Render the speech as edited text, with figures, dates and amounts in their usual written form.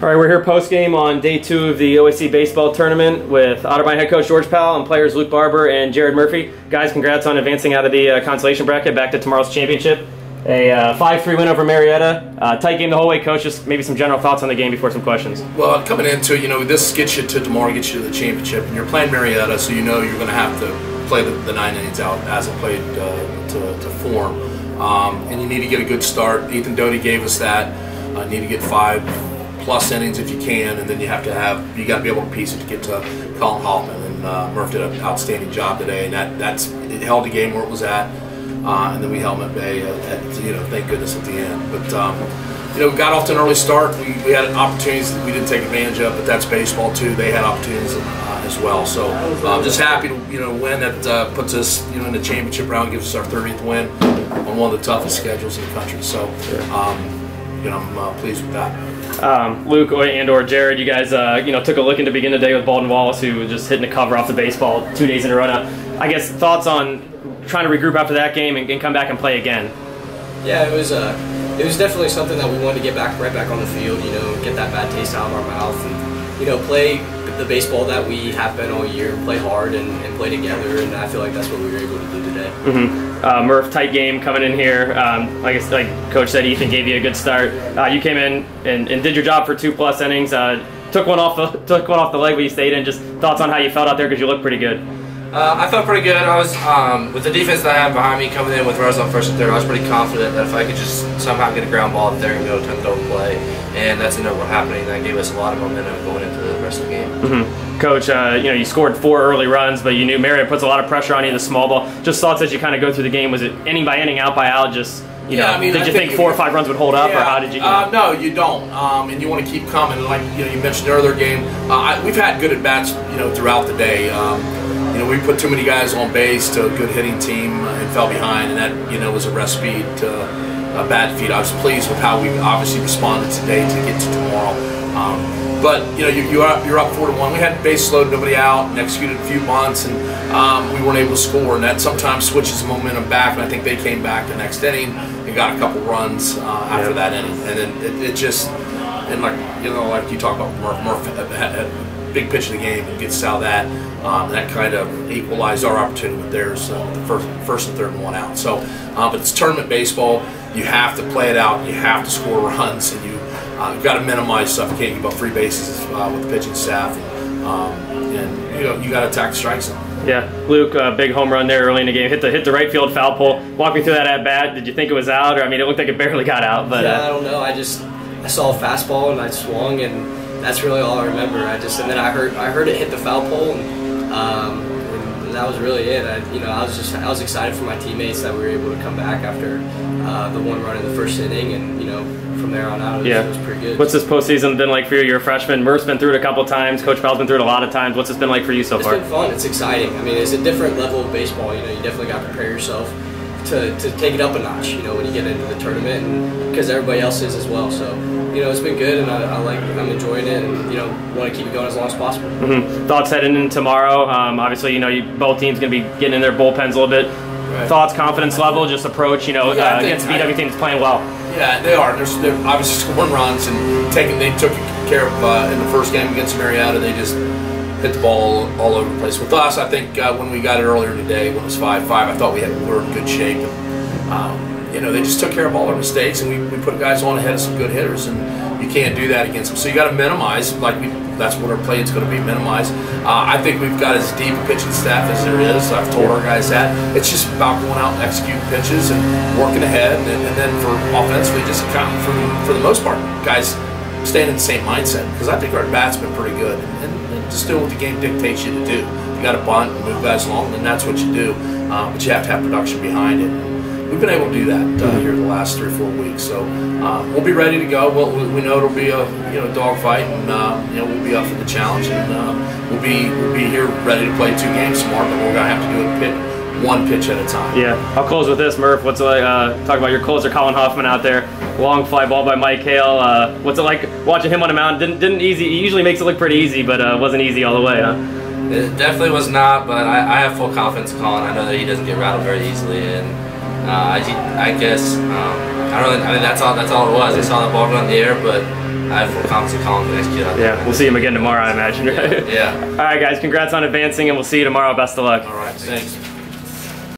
All right, we're here post-game on day 2 of the OAC Baseball Tournament with Otterbein head coach George Powell and players Luke Barber and Jaryd Murphy. Guys, congrats on advancing out of the consolation bracket back to tomorrow's championship. A 5-3 win over Marietta. Tight game the whole way, coach. Just maybe some general thoughts on the game before some questions. Well, coming into it, this gets you to tomorrow, gets you to the championship, and you're playing Marietta, so you're going to have to play the 9 innings out as it played to form. And you need to get a good start. Ethan Doty gave us that. You need to get 5+ innings if you can, and then you got to be able to piece it to get to Colin Hoffman. And Murph did an outstanding job today, and it held the game where it was at. And then we held them at bay, thank goodness at the end. But we got off to an early start. We had opportunities that we didn't take advantage of, but that's baseball too. They had opportunities as well. So I'm just happy to win. That puts us in the championship round, gives us our 30th win on one of the toughest schedules in the country. So I'm pleased with that. Luke and/or Jaryd, you guys took a look into begin the day with Baldwin Wallace, who was just hitting the cover off the baseball 2 days in a row now. I guess thoughts on trying to regroup after that game and come back and play again? Yeah, it was definitely something that we wanted to get right back on the field. Get that bad taste out of our mouth, and play the baseball that we have been all year, play hard and play together. And I feel like that's what we were able to do today. Mm-hmm. Murph, tight game coming in here. Like Coach said, Ethan gave you a good start. You came in and did your job for 2+ innings. Took one off the leg, but you stayed in. Just thoughts on how you felt out there, because you looked pretty good. I felt pretty good. I was with the defense that I had behind me coming in with runners on first and third. I was pretty confident that if I could just somehow get a ground ball, that they're going to go 10th over play, and that's what happening. That gave us a lot of momentum going into the rest of the game. Mm-hmm. Coach, you scored 4 early runs, but you knew Marietta puts a lot of pressure on you in the small ball. Just thoughts as you kind of go through the game. Was it inning by inning, out by out? Just did you think 4 or 5 runs would hold up, or how did you? No, you don't, and you want to keep coming. Like you mentioned earlier game, we've had good at bats throughout the day. We put too many guys on base to a good hitting team and fell behind, and that was a recipe to a bad defeat. I was pleased with how we obviously responded today to get to tomorrow. But you're up 4-1. We had base loaded, nobody out, and executed a few bunts, and we weren't able to score. And that sometimes switches the momentum back. And I think they came back the next inning and got a couple runs after that inning. And then it just, and like you talk about Murph had a big pitch of the game and gets out of that. That kind of equalized our opportunity with theirs, the first and third and 1 out. So, but it's tournament baseball. You have to play it out. You have to score runs, and you've got to minimize suffocating about 3 bases with the pitching staff, and you got to attack the strike zone. Yeah, Luke, big home run there early in the game. Hit the right field foul pole. Walk me through that at bat. Did you think it was out, or it looked like it barely got out? But I don't know. I saw a fastball and I swung, and that's really all I remember. And then I heard it hit the foul pole, and that was really it. I was excited for my teammates that we were able to come back after the 1 run in the first inning, and from there on out it was pretty good. What's this postseason been like for you? You're a freshman. Murph's been through it a couple times. Coach Powell's been through it a lot of times. What's this been like for you so far? It's been fun. It's exciting. It's a different level of baseball. You definitely got to prepare yourself to take it up a notch. When you get into the tournament, and because everybody else is as well. So. It's been good, and I'm enjoying it, and want to keep it going as long as possible. Mm-hmm. Thoughts heading in tomorrow? Obviously, both teams going to be getting in their bullpens a little bit. Right. Thoughts, confidence level, just approach. Against BW team that's playing well. Yeah, they are. They're obviously scoring runs, and they took care of in the first game against Marietta. They just hit the ball all over the place. With us, I think when we got it earlier today, when it was 5-5, I thought we were in good shape. They just took care of all our mistakes, and we put guys on ahead of some good hitters, and you can't do that against them. So you got to minimize, that's what our play is going to be, minimize. I think we've got as deep a pitching staff as there is. I've told our guys that. It's just about going out and executing pitches and working ahead, and then for offensively, just for the most part, guys staying in the same mindset, because I think our bat's been pretty good, and just doing what the game dictates you to do. You got to bunt and move guys along, and that's what you do. But you have to have production behind it. We've been able to do that here the last 3 or 4 weeks, so we'll be ready to go. We know it'll be a dogfight, and we'll be up for the challenge, and we'll be here ready to play 2 games tomorrow. But we're gonna have to do it 1 pitch at a time. Yeah, I'll close with this, Murph. What's it like? Talk about your closer, Colin Hoffman, out there. Long fly ball by Mike Hale. What's it like watching him on the mound? Didn't easy. He usually makes it look pretty easy, but wasn't easy all the way, huh? It definitely was not, but I have full confidence in Colin. I know that he doesn't get rattled very easily, and I guess I mean, that's all it was. I saw the ball go in the air, but I had full confidence in Colin to execute out there. Yeah, we'll see him again tomorrow, I imagine, right? Yeah. All right, guys, congrats on advancing, and we'll see you tomorrow. Best of luck. All right, thanks.